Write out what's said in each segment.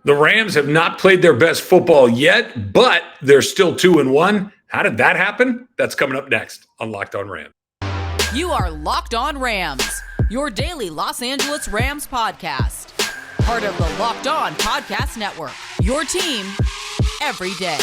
The Rams have not played their best football yet, but they're still 2-1. How did that happen? That's coming up next on Locked On Rams. You are Locked On Rams, your daily Los Angeles Rams podcast. Part of the Locked On Podcast Network, your team every day.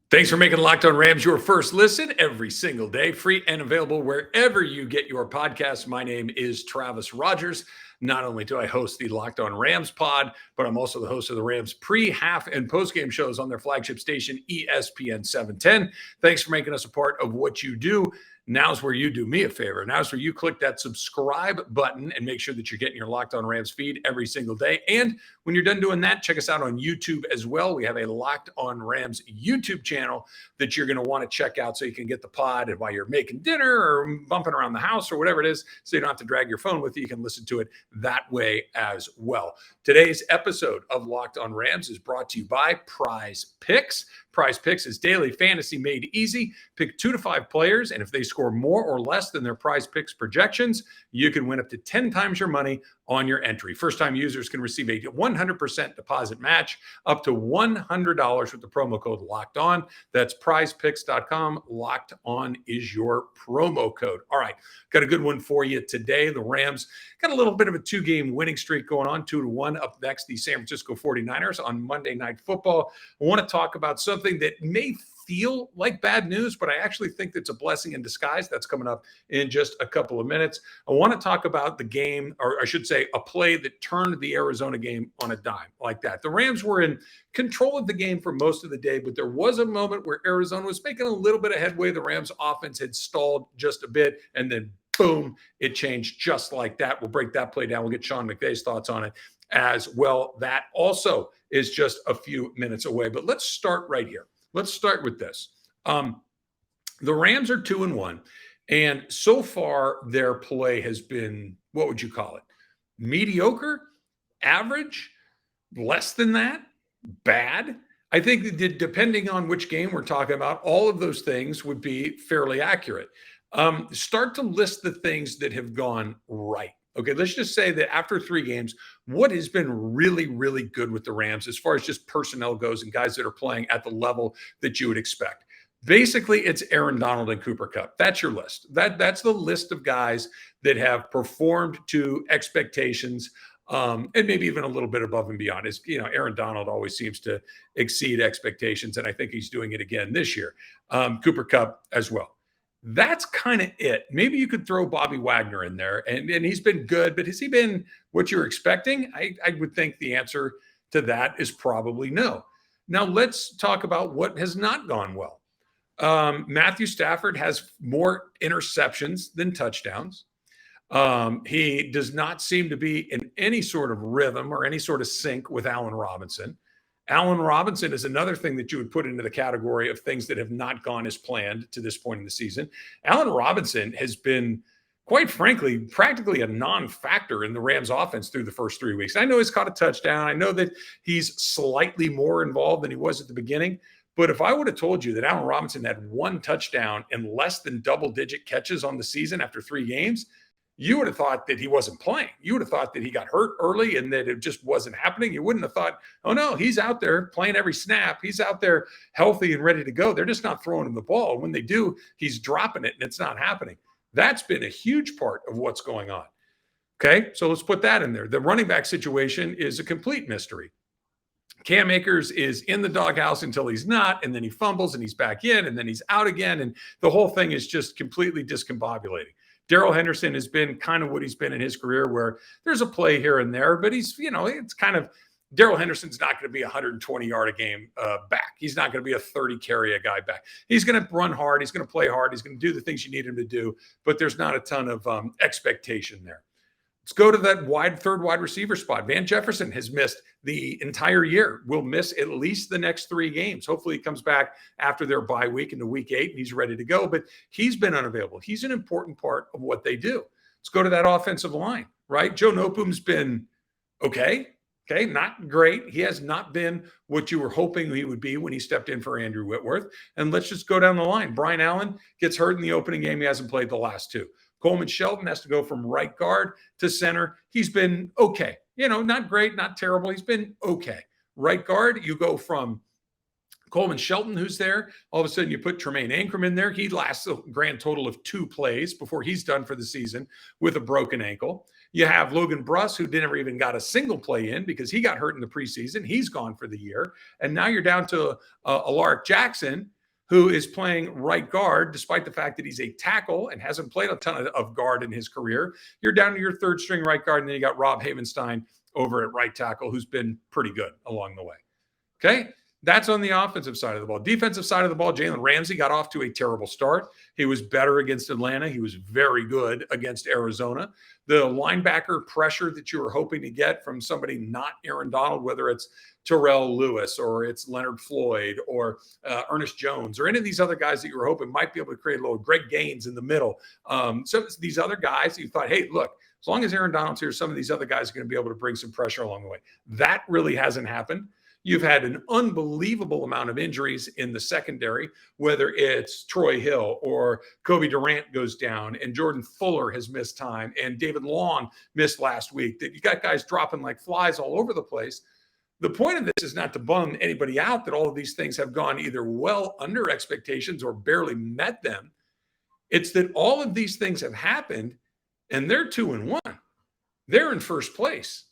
Thanks for making Locked On Rams your first listen every single day, free and available wherever you get your podcasts. My name is Travis Rogers. Not only do I host the Locked On Rams pod, but I'm also the host of the Rams pre, half, and post-game shows on their flagship station, ESPN 710. Thanks for making us a part of what you do. Now's where you do me a favor. Now's where you click that subscribe button and make sure that you're getting your Locked On Rams feed every single day. And when you're done doing that, check us out on YouTube as well. We have a Locked On Rams YouTube channel that you're going to want to check out so you can get the pod and while you're making dinner or bumping around the house or whatever it is, so you don't have to drag your phone with you. You can listen to it that way as well. Today's episode of Locked On Rams is brought to you by PrizePicks. PrizePicks is daily fantasy made easy. Pick 2 to 5 players, and if they score more or less than their PrizePicks projections, you can win up to 10 times your money on your entry. First-time users can receive a 100% deposit match up to $100 with the promo code Locked On. That's PrizePicks.com. Locked On is your promo code. All right, got a good one for you today. The Rams got a little bit of a 2-game winning streak going on, 2-1. Up next, the San Francisco 49ers on Monday Night Football. I want to talk about something that may feel like bad news, but I actually think that's a blessing in disguise. That's coming up in just a couple of minutes. I want to talk about the game, or I should say a play that turned the Arizona game on a dime like that. The Rams were in control of the game for most of the day, but there was a moment where Arizona was making a little bit of headway. The Rams offense had stalled just a bit, and then boom, it changed just like that. We'll break that play down. We'll get Sean McVay's thoughts on it as well. That also is just a few minutes away, but let's start right here. Let's start with this. The Rams are 2-1, and so far their play has been, what would you call it? Mediocre, average, less than that, bad. I think that depending on which game we're talking about, all of those things would be fairly accurate. Start to list the things that have gone right. Okay, let's just say that after 3 games, what has been really, really good with the Rams as far as just personnel goes and guys that are playing at the level that you would expect? Basically, it's Aaron Donald and Cooper Kupp. That's your list. That's the list of guys that have performed to expectations, and maybe even a little bit above and beyond. Aaron Donald always seems to exceed expectations, and I think he's doing it again this year. Cooper Kupp as well. That's kind of it. Maybe you could throw Bobby Wagner in there, and he's been good, but has he been what you're expecting? I would think the answer to that is probably no. Now let's talk about what has not gone well. Matthew Stafford has more interceptions than touchdowns. He does not seem to be in any sort of rhythm or any sort of sync with Allen Robinson. Allen Robinson is another thing that you would put into the category of things that have not gone as planned to this point in the season. Allen Robinson has been, quite frankly, practically a non-factor in the Rams offense through the first 3 weeks. I know he's caught a touchdown. I know that he's slightly more involved than he was at the beginning. But if I would have told you that Allen Robinson had 1 touchdown and less than double-digit catches on the season after 3 games, you would have thought that he wasn't playing. You would have thought that he got hurt early and that it just wasn't happening. You wouldn't have thought, oh, no, he's out there playing every snap. He's out there healthy and ready to go. They're just not throwing him the ball. And when they do, he's dropping it and it's not happening. That's been a huge part of what's going on. Okay, so let's put that in there. The running back situation is a complete mystery. Cam Akers is in the doghouse until he's not, and then he fumbles and he's back in, and then he's out again, and the whole thing is just completely discombobulating. Darrell Henderson has been kind of what he's been in his career, where there's a play here and there, but he's, it's kind of, Darrell Henderson's not going to be a 120-yard a game back. He's not going to be a 30-carry a guy back. He's going to run hard. He's going to play hard. He's going to do the things you need him to do, but there's not a ton of expectation there. Let's go to that third wide receiver spot. Van Jefferson has missed the entire year. Will miss at least the next 3 games. Hopefully he comes back after their bye week into week 8 and he's ready to go, but he's been unavailable. He's an important part of what they do. Let's go to that offensive line. right? Joe Noteboom's been okay. Okay, not great. He has not been what you were hoping he would be when he stepped in for Andrew Whitworth. And let's just go down the line. Brian Allen gets hurt in the opening game. He hasn't played the last two. Coleman Shelton has to go from right guard to center. He's been okay. Not great, not terrible. He's been okay. Right guard, you go from Coleman Shelton, who's there. All of a sudden, you put Tremaine Ankrum in there. He lasts a grand total of 2 plays before he's done for the season with a broken ankle. You have Logan Bruss, who never even got a single play in because he got hurt in the preseason. He's gone for the year. And now you're down to Alaric Jackson, who is playing right guard, despite the fact that he's a tackle and hasn't played a ton of guard in his career. You're down to your third string right guard, and then you got Rob Havenstein over at right tackle, who's been pretty good along the way. Okay? That's on the offensive side of the ball. Defensive side of the ball, Jalen Ramsey got off to a terrible start. He was better against Atlanta. He was very good against Arizona. The linebacker pressure that you were hoping to get from somebody not Aaron Donald, whether it's Terrell Lewis or it's Leonard Floyd or Ernest Jones or any of these other guys that you were hoping might be able to create a little Greg Gaines in the middle. So these other guys, you thought, hey, look, as long as Aaron Donald's here, some of these other guys are going to be able to bring some pressure along the way. That really hasn't happened. You've had an unbelievable amount of injuries in the secondary, whether it's Troy Hill or Kobe Durant goes down and Jordan Fuller has missed time and David Long missed last week. That you got guys dropping like flies all over the place. The point of this is not to bum anybody out that all of these things have gone either well under expectations or barely met them. It's that all of these things have happened and they're 2-1. They're in first place.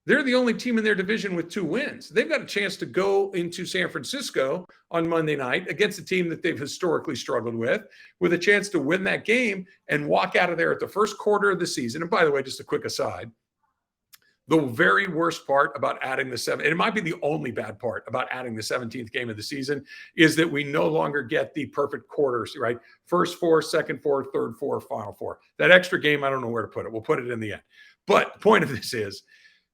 They're the only team in their division with 2 wins. They've got a chance to go into San Francisco on Monday night against a team that they've historically struggled with a chance to win that game and walk out of there at the first quarter of the season. And by the way, just a quick aside, the very worst part about adding the 7, and it might be the only bad part about adding the 17th game of the season, is that we no longer get the perfect quarters, right? First 4, second 4, third 4, final 4. That extra game, I don't know where to put it. We'll put it in the end. But the point of this is,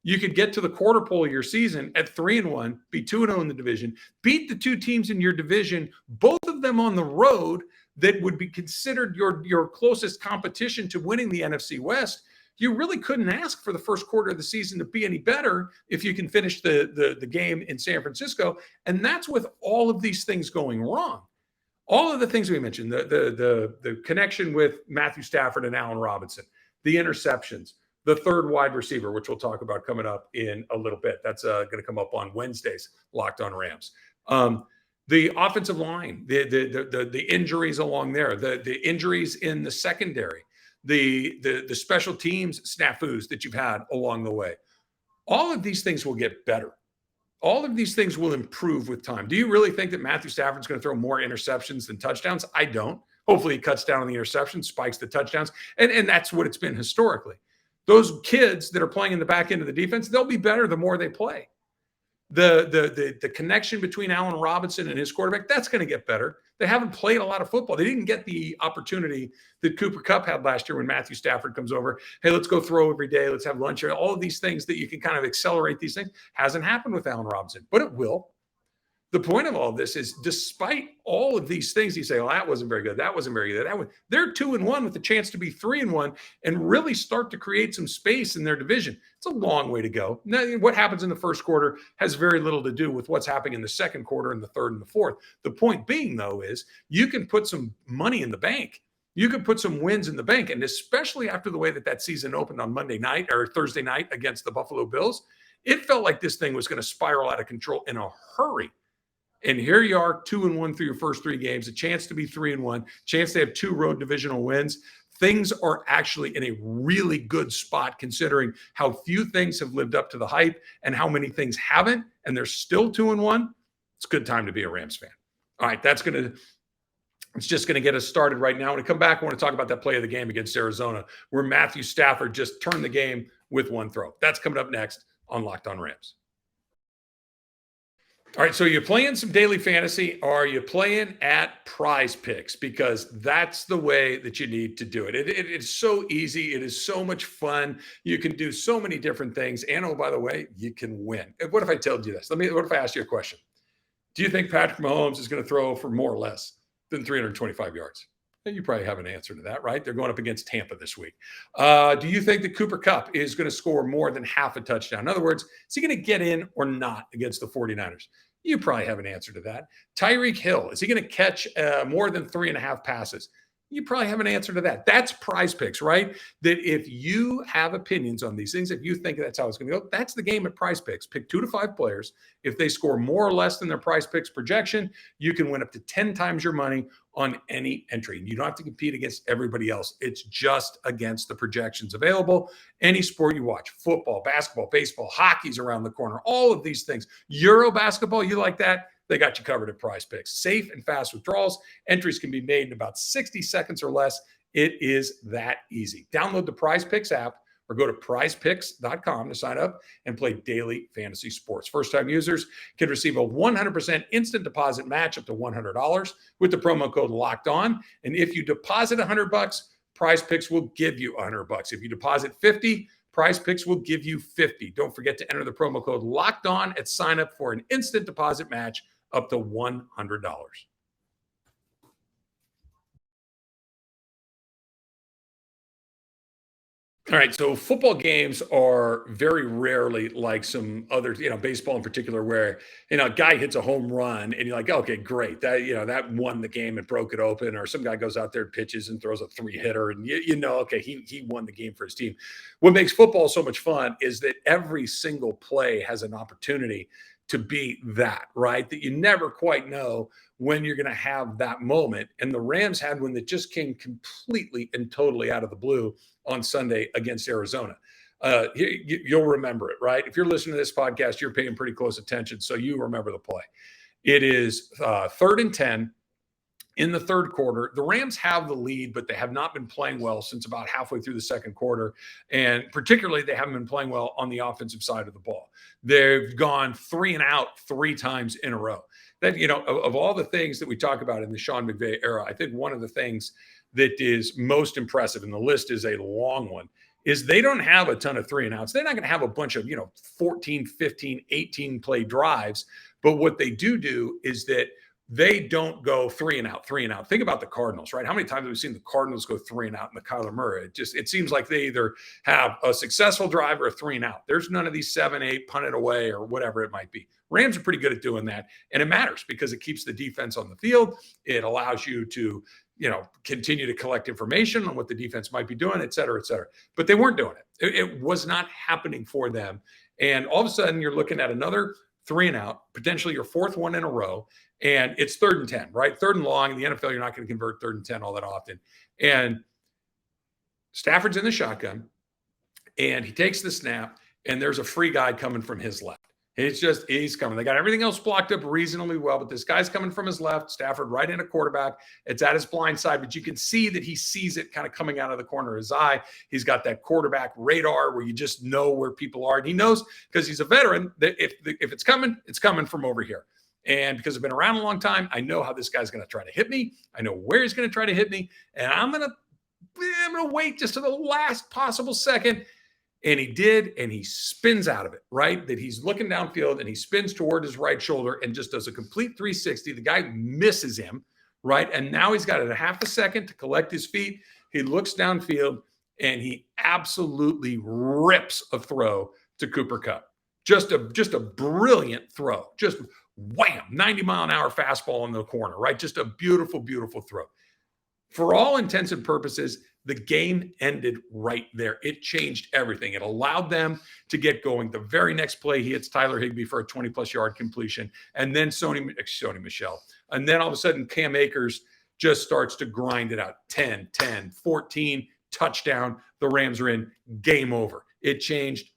you could get to the quarter pole of your season at 3-1, be 2-0 in the division, beat the 2 teams in your division, both of them on the road that would be considered your closest competition to winning the NFC West. You really couldn't ask for the first quarter of the season to be any better if you can finish the game in San Francisco. And that's with all of these things going wrong. All of the things we mentioned, the connection with Matthew Stafford and Allen Robinson, the interceptions, the third wide receiver, which we'll talk about coming up in a little bit. That's going to come up on Wednesdays, Locked on Rams. The offensive line, the injuries along there, the injuries in the secondary, the special teams snafus that you've had along the way. All of these things will get better. All of these things will improve with time. Do you really think that Matthew Stafford's going to throw more interceptions than touchdowns? I don't. Hopefully he cuts down on the interceptions, spikes the touchdowns, and that's what it's been historically. Those kids that are playing in the back end of the defense, they'll be better the more they play. The connection between Allen Robinson and his quarterback, that's going to get better. They haven't played a lot of football. They didn't get the opportunity that Cooper Kupp had last year when Matthew Stafford comes over. Hey, let's go throw every day. Let's have lunch. All of these things that you can kind of accelerate these things hasn't happened with Allen Robinson, but it will. The point of all this is, despite all of these things, you say, well, that wasn't very good. That wasn't very good. They're 2-1 with the chance to be 3-1 and really start to create some space in their division. It's a long way to go. Now, what happens in the first quarter has very little to do with what's happening in the second quarter and the third and the fourth. The point being, though, is you can put some money in the bank. You can put some wins in the bank. And especially after the way that season opened on Monday night or Thursday night against the Buffalo Bills, it felt like this thing was going to spiral out of control in a hurry. And here you are, 2-1 through your first 3 games, a chance to be 3-1, chance to have 2 road divisional wins. Things are actually in a really good spot considering how few things have lived up to the hype and how many things haven't, and they're still 2-1. It's a good time to be a Rams fan. All right, it's just going to get us started right now. When we come back, I want to talk about that play of the game against Arizona where Matthew Stafford just turned the game with 1 throw. That's coming up next on Locked on Rams. All right, so you're playing some daily fantasy, or are you playing at PrizePicks? Because that's the way that you need to do it. It's so easy. It is so much fun. You can do so many different things. And, oh, by the way, you can win. What if I told you this? What if I asked you a question? Do you think Patrick Mahomes is going to throw for more or less than 325 yards? And you probably have an answer to that, right? They're going up against Tampa this week. Do you think that Cooper Kupp is going to score more than half a touchdown? In other words, is he going to get in or not against the 49ers? You probably have an answer to that. Tyreek Hill, is he going to catch more than 3.5 passes? You probably have an answer to that. That's PrizePicks, right? That if you have opinions on these things, if you think that's how it's going to go, that's the game at PrizePicks. Pick 2 to 5 players. If they score more or less than their PrizePicks projection, you can win up to 10 times your money on any entry. And you don't have to compete against everybody else. It's just against the projections available. Any sport you watch, football, basketball, baseball, hockey's around the corner, all of these things. Euro basketball, you like that? They got you covered at PrizePicks. Safe and fast withdrawals. Entries can be made in about 60 seconds or less. It is that easy. Download the PrizePicks app or go to prizepicks.com to sign up and play daily fantasy sports. First-time users can receive a 100% instant deposit match up to $100 with the promo code Locked On. And if you deposit $100, PrizePicks will give you $100. If you deposit $50, PrizePicks will give you $50. Don't forget to enter the promo code Locked On at sign up for an instant deposit match up to $100. All right, so football games are very rarely like some other, baseball in particular, where a guy hits a home run and you're like, okay, great, that won the game and broke it open, or some guy goes out there, pitches and throws a 3-hitter, and okay, he won the game for his team. What makes football so much fun is that every single play has an opportunity to be that, right? That you never quite know when you're going to have that moment. And the Rams had one that just came completely and totally out of the blue on Sunday against Arizona. You'll remember it, right? If you're listening to this podcast, you're paying pretty close attention, so you remember the play. It is 3rd and 10 in the third quarter. The Rams have the lead, but they have not been playing well since about halfway through the second quarter. And particularly, they haven't been playing well on the offensive side of the ball. They've gone 3 and out 3 times in a row. That, of all the things that we talk about in the Sean McVay era, I think one of the things that is most impressive, and the list is a long one, is they don't have a ton of 3 and outs. They're not going to have a bunch of, 14, 15, 18 play drives. But what they do is that they don't go 3 and out, 3 and out. Think about the Cardinals, right? How many times have we seen the Cardinals go 3 and out in the Kyler Murray? It seems like they either have a successful drive or a 3 and out. There's none of these 7, 8, punt it away or whatever it might be. Rams are pretty good at doing that. And it matters because it keeps the defense on the field. It allows you to, continue to collect information on what the defense might be doing, et cetera, et cetera. But they weren't doing it. It was not happening for them. And all of a sudden you're looking at another 3 and out, potentially your 4th one in a row. And it's 3rd and 10, right? 3rd and long. In the NFL, you're not going to convert 3rd and 10 all that often. And Stafford's in the shotgun, and he takes the snap, and there's a free guy coming from his left. He's coming. They got everything else blocked up reasonably well, but this guy's coming from his left. Stafford right in a quarterback. It's at his blind side, but you can see that he sees it kind of coming out of the corner of his eye. He's got that quarterback radar where you just know where people are. And he knows, because he's a veteran, that if it's coming from over here. And because I've been around a long time, I know how this guy's going to try to hit me. I know where he's going to try to hit me. And I'm going to wait just to the last possible second. And he did, and he spins out of it, right? That he's looking downfield, and he spins toward his right shoulder and just does a complete 360. The guy misses him, right? And now he's got a half a second to collect his feet. He looks downfield, and he absolutely rips a throw to Cooper Kupp. Just a brilliant throw. Just wham, 90-mile-an-hour fastball in the corner, right? Just a beautiful, beautiful throw. For all intents and purposes, the game ended right there. It changed everything. It allowed them to get going. The very next play, he hits Tyler Higbee for a 20-plus yard completion, and then Sony Michel. And then all of a sudden, Cam Akers just starts to grind it out. 10, 14, touchdown. The Rams are in. Game over. It changed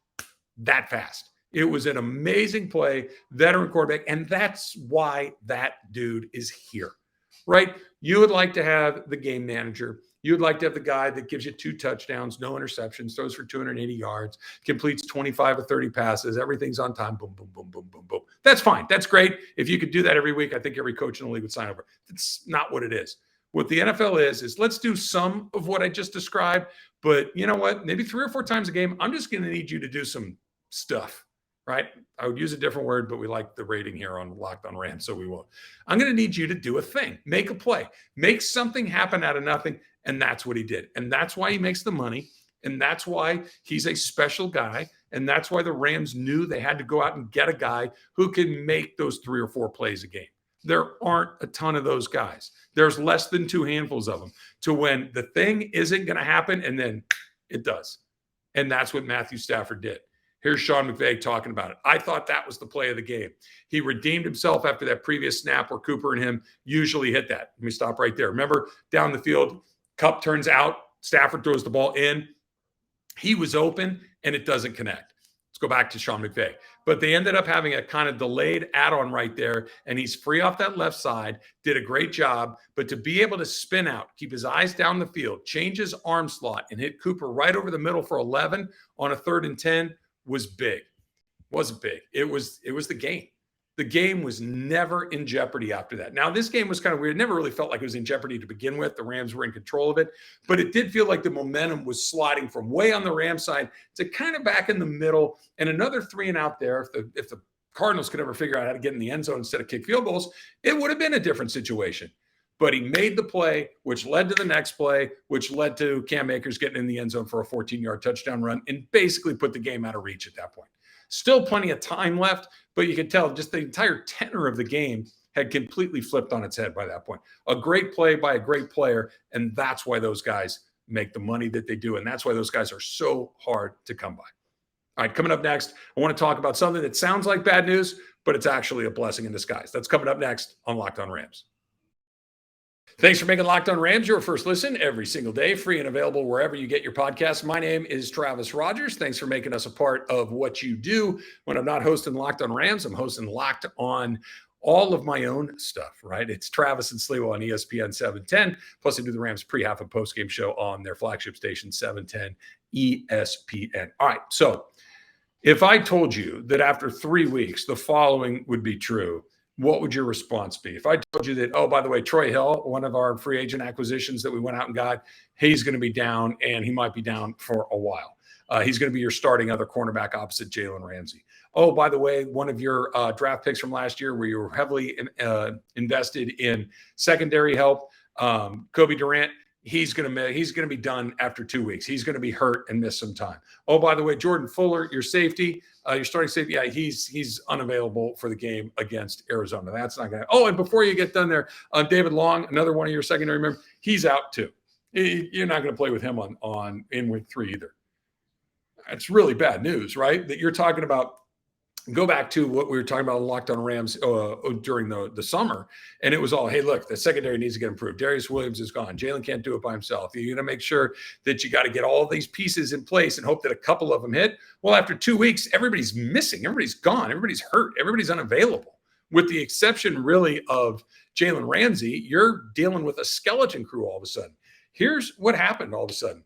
that fast. It was an amazing play, veteran quarterback, and that's why that dude is here, right? You would like to have the game manager. You'd like to have the guy that gives you 2 touchdowns, no interceptions, throws for 280 yards, completes 25 or 30 passes. Everything's on time. Boom, boom, boom, boom, boom, boom. That's fine. That's great. If you could do that every week, I think every coach in the league would sign over. That's not what it is. What the NFL is let's do some of what I just described, but you know what? Maybe 3 or 4 times a game, I'm just going to need you to do some stuff. right? I would use a different word, but we like the rating here on Locked On Rams, so we won't. I'm going to need you to do a thing, make a play, make something happen out of nothing. And that's what he did. And that's why he makes the money. And that's why he's a special guy. And that's why the Rams knew they had to go out and get a guy who can make those 3 or 4 plays a game. There aren't a ton of those guys. There's less than 2 handfuls of them to when the thing isn't going to happen and then it does. And that's what Matthew Stafford did. Here's Sean McVay talking about it. I thought that was the play of the game. He redeemed himself after that previous snap where Cooper and him usually hit that. Let me stop right there. Remember, down the field, Kupp turns out, Stafford throws the ball in. He was open, and it doesn't connect. Let's go back to Sean McVay. But they ended up having a kind of delayed add-on right there, and he's free off that left side, did a great job. But to be able to spin out, keep his eyes down the field, change his arm slot, and hit Cooper right over the middle for 11 on a 3rd and 10 was big. Wasn't big. It was the game. The game was never in jeopardy after that. Now, this game was kind of weird. It never really felt like it was in jeopardy to begin with. The Rams were in control of it, but it did feel like the momentum was sliding from way on the Rams side to kind of back in the middle, and another 3 and out there. If the Cardinals could ever figure out how to get in the end zone instead of kick field goals, it would have been a different situation. But he made the play, which led to the next play, which led to Cam Akers getting in the end zone for a 14-yard touchdown run and basically put the game out of reach at that point. Still plenty of time left, but you could tell just the entire tenor of the game had completely flipped on its head by that point. A great play by a great player, and that's why those guys make the money that they do, and that's why those guys are so hard to come by. All right, coming up next, I want to talk about something that sounds like bad news, but it's actually a blessing in disguise. That's coming up next on Locked On Rams. Thanks for making Locked On Rams your first listen every single day, free and available wherever you get your podcasts. My name is Travis Rogers. Thanks for making us a part of what you do. When I'm not hosting Locked On Rams, I'm hosting Locked On all of my own stuff, right? It's Travis and Sliwa on ESPN 710. Plus, I do the Rams pre-half and post-game show on their flagship station, 710 ESPN. All right, so if I told you that after 3 weeks, the following would be true, what would your response be? If I told you that, oh, by the way, Troy Hill, one of our free agent acquisitions that we went out and got, he's going to be down, and he might be down for a while. He's going to be your starting other cornerback opposite Jalen Ramsey. Oh, by the way, one of your draft picks from last year where you were heavily invested in secondary help, Kobe Durant, he's going to be done after 2 weeks. He's going to be hurt and miss some time. Oh, by the way, Jordan Fuller, your safety, your starting safety, yeah, he's unavailable for the game against Arizona. That's not going to. Oh, and before you get done there, David Long, another one of your secondary members, he's out too. You're not going to play with him in week 3 either. It's really bad news, right? That you're talking about. Go back to what we were talking about Locked On Rams during the summer, and it was all, hey, look, the secondary needs to get improved. Darius Williams is gone. Jalen can't do it by himself. You're going to make sure that you got to get all these pieces in place and hope that a couple of them hit. Well, after 2 weeks, everybody's missing. Everybody's gone. Everybody's hurt. Everybody's unavailable. With the exception, really, of Jalen Ramsey, you're dealing with a skeleton crew all of a sudden. Here's what happened all of a sudden.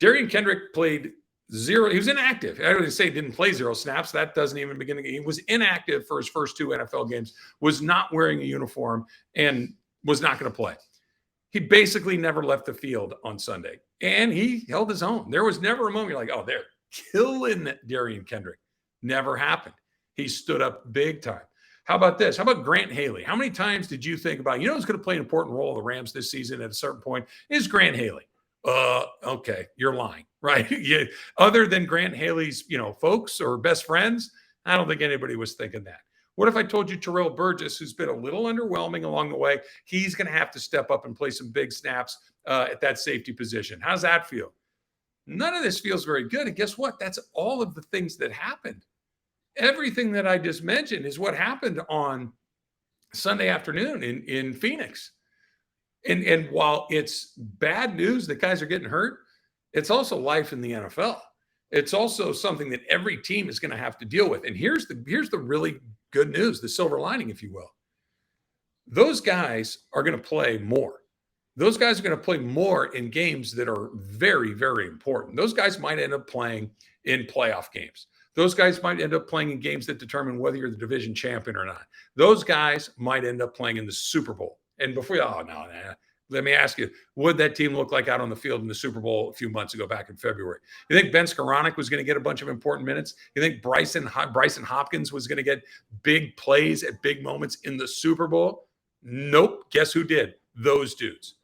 Darian Kendrick played 0. He was inactive. I don't say he didn't play 0 snaps. That doesn't even begin. He was inactive for his first 2 NFL games, was not wearing a uniform, and was not going to play. He basically never left the field on Sunday, and he held his own. There was never a moment you're like, oh, they're killing Darian Kendrick. Never happened. He stood up big time. How about this? How about Grant Haley? How many times did you think about, who's going to play an important role in the Rams this season at a certain point? Is Grant Haley. Okay, you're lying, right? Yeah. Other than Grant Haley's, folks or best friends, I don't think anybody was thinking that. What if I told you Terrell Burgess, who's been a little underwhelming along the way, he's going to have to step up and play some big snaps at that safety position? How's that feel? None of this feels very good. And guess what? That's all of the things that happened. Everything that I just mentioned is what happened on Sunday afternoon in Phoenix. And while it's bad news that guys are getting hurt, it's also life in the NFL. It's also something that every team is going to have to deal with. And here's the really good news, the silver lining, if you will. Those guys are going to play more. Those guys are going to play more in games that are very, very important. Those guys might end up playing in playoff games. Those guys might end up playing in games that determine whether you're the division champion or not. Those guys might end up playing in the Super Bowl. And before, Let me ask you, what did that team look like out on the field in the Super Bowl a few months ago back in February? You think Ben Skoranek was going to get a bunch of important minutes? You think Bryson Hopkins was going to get big plays at big moments in the Super Bowl? Nope. Guess who did? Those dudes.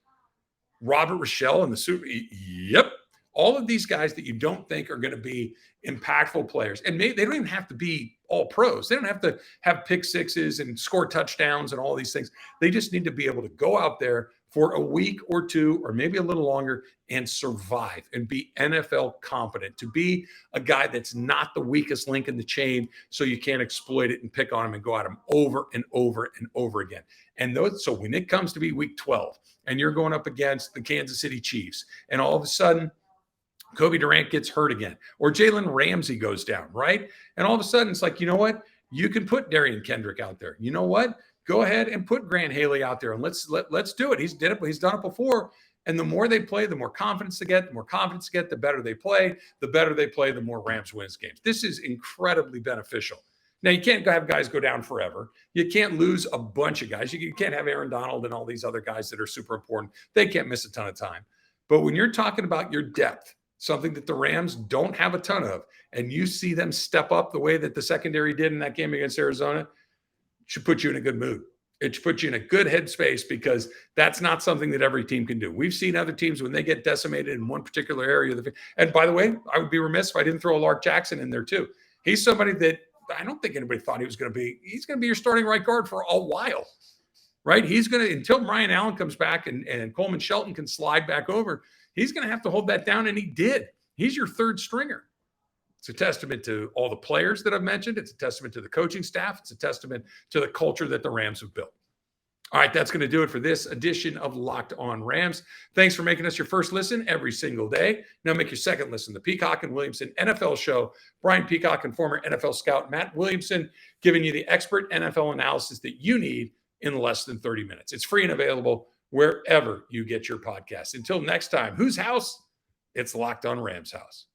Robert Rochelle in the Super. Yep. All of these guys that you don't think are going to be impactful players. And maybe they don't even have to be all pros. They don't have to have pick sixes and score touchdowns and all these things. They just need to be able to go out there for a week or two, or maybe a little longer, and survive and be NFL competent, to be a guy that's not the weakest link in the chain so you can't exploit it and pick on him and go at him over and over and over again. And so when it comes to be week 12 and you're going up against the Kansas City Chiefs and all of a sudden Kobe Durant gets hurt again, or Jalen Ramsey goes down, right? And all of a sudden it's like, you know what? You can put Darian Kendrick out there. You know what? Go ahead and put Grant Haley out there and let's do it. He's done it before. And the more they play, the more confidence they get. The more confidence they get, the better they play. The better they play, the more Rams wins games. This is incredibly beneficial. Now, you can't have guys go down forever. You can't lose a bunch of guys. You can't have Aaron Donald and all these other guys that are super important. They can't miss a ton of time. But when you're talking about your depth, something that the Rams don't have a ton of, and you see them step up the way that the secondary did in that game against Arizona, it should put you in a good mood. It should put you in a good headspace, because that's not something that every team can do. We've seen other teams when they get decimated in one particular area. And by the way, I would be remiss if I didn't throw a Lark Jackson in there too. He's somebody that I don't think anybody thought he was going to be. He's going to be your starting right guard for a while, right? He's going to, until Ryan Allen comes back and Coleman Shelton can slide back over, he's going to have to hold that down, and he did. He's your third stringer. It's a testament to all the players that I've mentioned. It's a testament to the coaching staff. It's a testament to the culture that the Rams have built. All right, that's going to do it for this edition of Locked On Rams. Thanks for making us your first listen every single day. Now make your second listen. The Peacock and Williamson NFL Show. Brian Peacock and former NFL scout Matt Williamson giving you the expert NFL analysis that you need in less than 30 minutes. It's free and available wherever you get your podcasts. Until next time, whose house? It's Locked On Rams house.